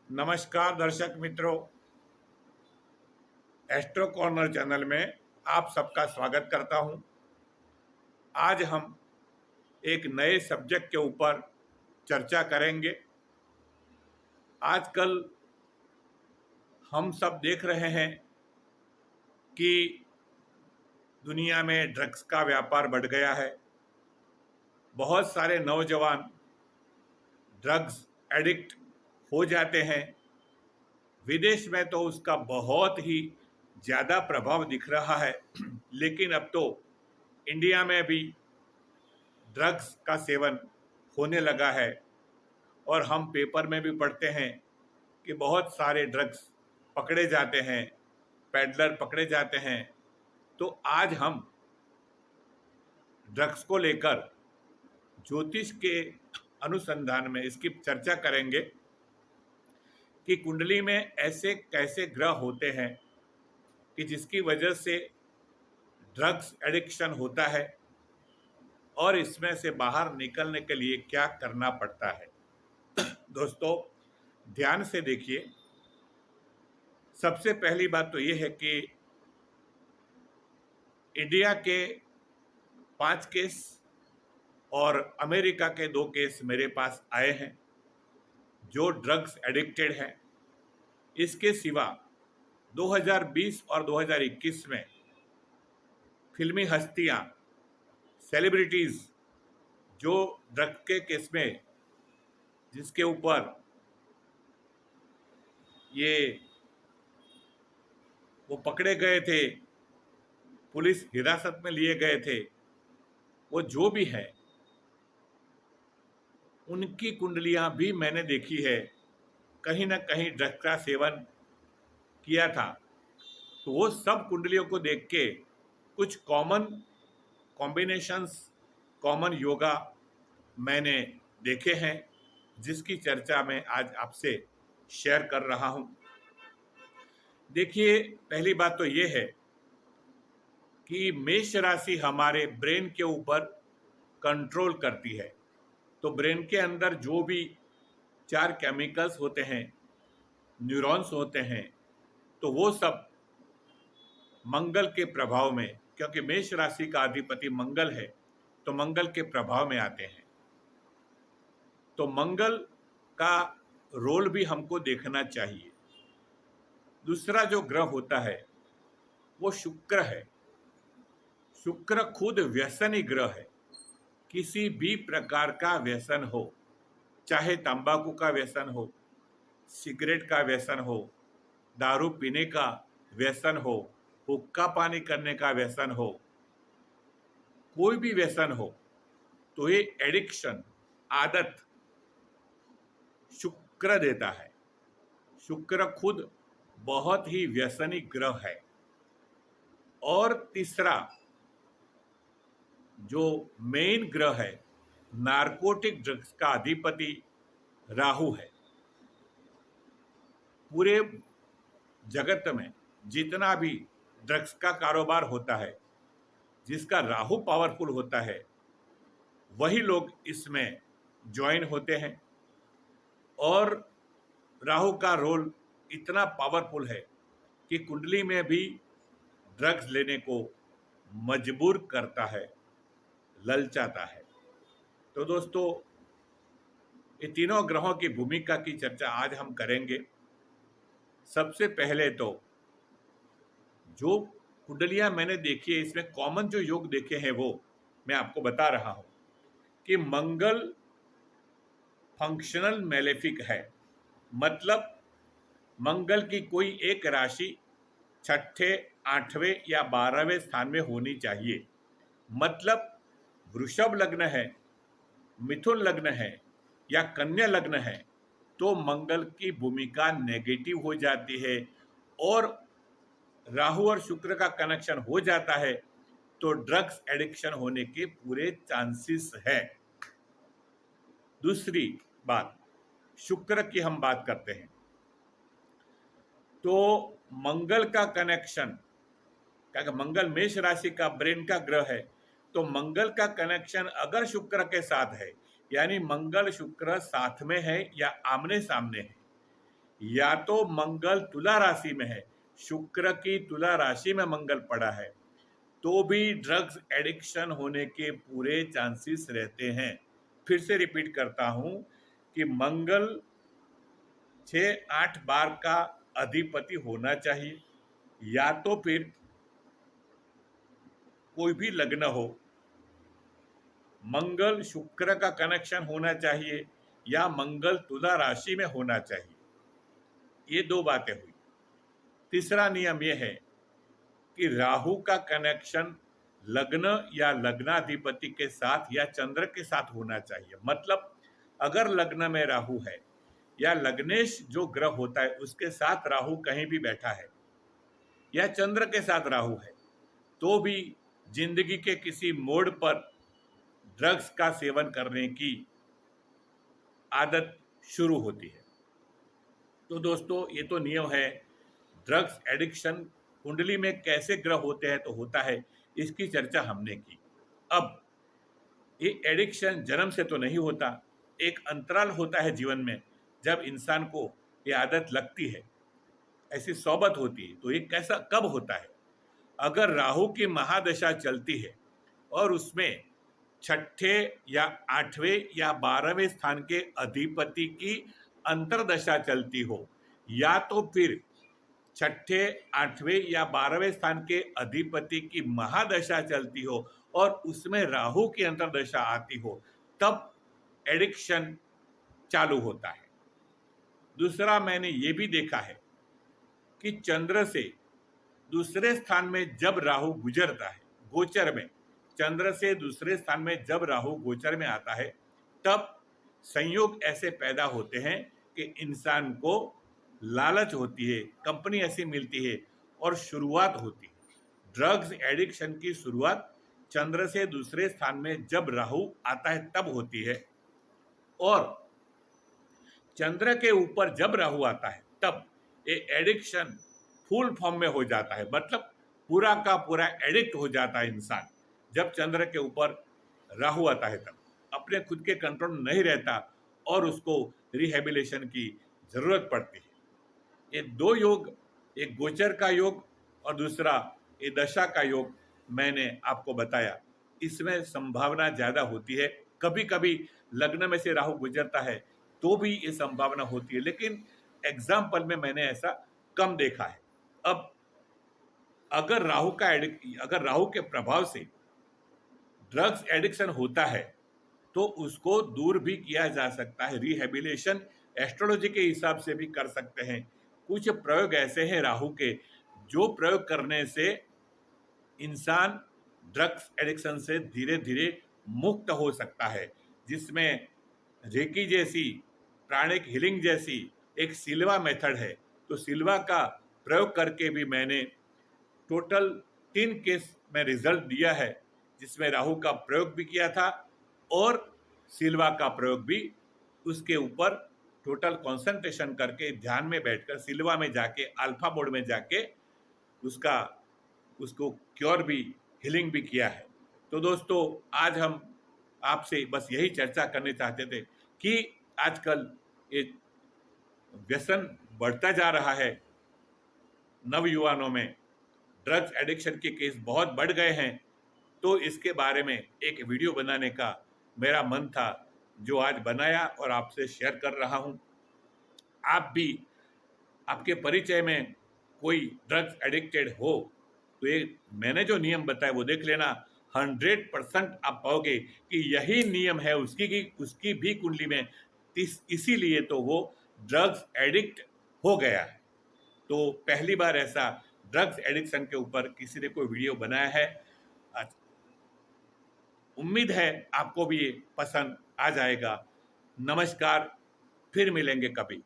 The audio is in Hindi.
नमस्कार दर्शक मित्रों, एस्ट्रो कॉर्नर चैनल में आप सबका स्वागत करता हूं। आज हम एक नए सब्जेक्ट के ऊपर चर्चा करेंगे। आजकल हम सब देख रहे हैं कि दुनिया में ड्रग्स का व्यापार बढ़ गया है। बहुत सारे नौजवान ड्रग्स एडिक्ट हो जाते हैं। विदेश में तो उसका बहुत ही ज़्यादा प्रभाव दिख रहा है लेकिन अब तो इंडिया में भी ड्रग्स का सेवन होने लगा है और हम पेपर में भी पढ़ते हैं कि बहुत सारे ड्रग्स पकड़े जाते हैं, पेडलर पकड़े जाते हैं। तो आज हम ड्रग्स को लेकर ज्योतिष के अनुसंधान में इसकी चर्चा करेंगे कि कुंडली में ऐसे कैसे ग्रह होते हैं कि जिसकी वजह से ड्रग्स एडिक्शन होता है और इसमें से बाहर निकलने के लिए क्या करना पड़ता है। दोस्तों, ध्यान से देखिए। सबसे पहली बात तो ये है कि इंडिया के 5 केस और अमेरिका के 2 केस मेरे पास आए हैं जो ड्रग्स एडिक्टेड हैं। इसके सिवा 2020 और 2021 में फिल्मी हस्तियां, सेलिब्रिटीज़ जो ड्रग के केस में जिसके ऊपर ये वो पकड़े गए थे, पुलिस हिरासत में लिए गए थे, वो जो भी है उनकी कुंडलियां भी मैंने देखी है। कहीं ना कहीं ड्रग का सेवन किया था। तो वो सब कुंडलियों को देख के कुछ कॉमन कॉम्बिनेशंस, कॉमन योगा मैंने देखे हैं जिसकी चर्चा मैं आज आपसे शेयर कर रहा हूं। देखिए, पहली बात तो ये है कि मेष राशि हमारे ब्रेन के ऊपर कंट्रोल करती है। तो ब्रेन के अंदर जो भी 4 केमिकल्स होते हैं, न्यूरॉन्स होते हैं, तो वो सब मंगल के प्रभाव में, क्योंकि मेष राशि का अधिपति मंगल है, तो मंगल के प्रभाव में आते हैं। तो मंगल का रोल भी हमको देखना चाहिए। दूसरा जो ग्रह होता है वो शुक्र है। शुक्र खुद व्यसनी ग्रह है। किसी भी प्रकार का व्यसन हो, चाहे तंबाकू का व्यसन हो, सिगरेट का व्यसन हो, दारू पीने का व्यसन हो, हुक्का पानी करने का व्यसन हो, कोई भी व्यसन हो, तो ये एडिक्शन, आदत शुक्र देता है। शुक्र खुद बहुत ही व्यसनी ग्रह है। और तीसरा जो मेन ग्रह है, नारकोटिक ड्रग्स का अधिपति राहु है। पूरे जगत में जितना भी ड्रग्स का कारोबार होता है, जिसका राहु पावरफुल होता है, वही लोग इसमें ज्वाइन होते हैं। और राहु का रोल इतना पावरफुल है कि कुंडली में भी ड्रग्स लेने को मजबूर करता है, ललचाता है। तो दोस्तों, ये तीनों ग्रहों की भूमिका की चर्चा आज हम करेंगे। सबसे पहले तो जो कुंडलियां मैंने देखी है, इसमें कॉमन जो योग देखे हैं वो मैं आपको बता रहा हूं कि मंगल फंक्शनल मैलेफिक है। मतलब मंगल की कोई एक राशि 6ठे, 8वें या 12वें स्थान में होनी चाहिए। मतलब वृषभ लग्न है, मिथुन लग्न है या कन्या लग्न है, तो मंगल की भूमिका नेगेटिव हो जाती है। और राहु और शुक्र का कनेक्शन हो जाता है तो ड्रग्स एडिक्शन होने के पूरे चांसेस है। दूसरी बात, शुक्र की हम बात करते हैं तो मंगल का कनेक्शन, क्योंकि मंगल मेष राशि का ब्रेन का ग्रह है, तो मंगल का कनेक्शन अगर शुक्र के साथ है, यानी मंगल शुक्र साथ में है या आमने सामने है, या तो मंगल तुला राशि में है, शुक्र की तुला राशि में मंगल पड़ा है, तो भी ड्रग्स एडिक्शन होने के पूरे चांसेस रहते हैं। फिर से रिपीट करता हूं कि मंगल 6 8 12 का अधिपति होना चाहिए, या तो फिर कोई भी लग्न हो, मंगल शुक्र का कनेक्शन होना चाहिए, या मंगल तुला राशि में होना चाहिए। ये दो बातें हुई। तीसरा नियम यह है कि राहु का कनेक्शन लग्न या लग्नाधिपति के साथ या चंद्र के साथ होना चाहिए। मतलब अगर लग्न में राहु है या लग्नेश जो ग्रह होता है उसके साथ राहु कहीं भी बैठा है या चंद्र के साथ राहु है, तो भी जिंदगी के किसी मोड़ पर ड्रग्स का सेवन करने की आदत शुरू होती है। तो दोस्तों, ये तो नियम है। ड्रग्स एडिक्शन कुंडली में कैसे ग्रह होते हैं तो होता है, इसकी चर्चा हमने की। अब ये एडिक्शन जन्म से तो नहीं होता, एक अंतराल होता है जीवन में जब इंसान को ये आदत लगती है, ऐसी सोबत होती है। तो ये कैसा कब होता है? अगर राहु की महादशा चलती है और उसमें छठे या 8वें या 12वें स्थान के अधिपति की अंतरदशा चलती हो, या तो फिर छठे 8वें या 12वें स्थान के अधिपति की महादशा चलती हो और उसमें राहु की अंतरदशा आती हो, तब एडिक्शन चालू होता है। दूसरा, मैंने ये भी देखा है कि चंद्र से दूसरे स्थान में जब राहु गुजरता है, गोचर में चंद्र से दूसरे स्थान में जब राहु गोचर में आता है, तब संयोग ऐसे पैदा होते हैं कि इंसान को लालच होती है, कंपनी ऐसी मिलती है और शुरुआत होती है। ड्रग्स एडिक्शन की शुरुआत चंद्र से दूसरे स्थान में जब राहु आता है तब होती है, और चंद्र के ऊपर जब राहु आता है तब ये एडिक्शन फुल फॉर्म में हो जाता है। मतलब पूरा का पूरा एडिक्ट हो जाता है इंसान जब चंद्र के ऊपर राहु आता है तब। अपने खुद के कंट्रोल नहीं रहता और उसको रिहेबिलिटेशन की जरूरत पड़ती है। ये दो योग, एक गोचर का योग और दूसरा ये दशा का योग मैंने आपको बताया। इसमें संभावना ज़्यादा होती है। कभी कभी लग्न में से राहु गुजरता है तो भी ये संभावना होती है, लेकिन एग्जाम्पल में मैंने ऐसा कम देखा है। अब अगर राहु के प्रभाव से ड्रग्स एडिक्शन होता है तो उसको दूर भी किया जा सकता है। रिहेबिलिटेशन एस्ट्रोलॉजी के हिसाब से भी कर सकते हैं। कुछ प्रयोग ऐसे हैं राहु के, जो प्रयोग करने से इंसान ड्रग्स एडिक्शन से धीरे धीरे मुक्त हो सकता है, जिसमें रेकी जैसी, प्राणिक हीलिंग जैसी एक सिल्वा मेथड है। तो सिल्वा का प्रयोग करके भी मैंने टोटल 3 केस में रिजल्ट दिया है, जिसमें राहु का प्रयोग भी किया था और सिल्वा का प्रयोग भी। उसके ऊपर टोटल कंसंट्रेशन करके ध्यान में बैठकर सिल्वा में जाके, अल्फा मोड में जाके उसको क्योर भी, हीलिंग भी किया है। तो दोस्तों, आज हम आपसे बस यही चर्चा करने चाहते थे कि आजकल ये व्यसन बढ़ता जा रहा है, नवयुवानों में ड्रग्स एडिक्शन के केस बहुत बढ़ गए हैं। तो इसके बारे में एक वीडियो बनाने का मेरा मन था, जो आज बनाया और आपसे शेयर कर रहा हूं। आप भी, आपके परिचय में कोई ड्रग्स एडिक्टेड हो तो ये मैंने जो नियम बताए वो देख लेना। 100% आप पाओगे कि यही नियम है उसकी भी कुंडली में। इसीलिए तो वो ड्रग्स एडिक्ट हो गया है। तो पहली बार ऐसा ड्रग्स एडिक्शन के ऊपर किसी ने कोई वीडियो बनाया है। उम्मीद है आपको भी ये पसंद आ जाएगा। नमस्कार, फिर मिलेंगे कभी।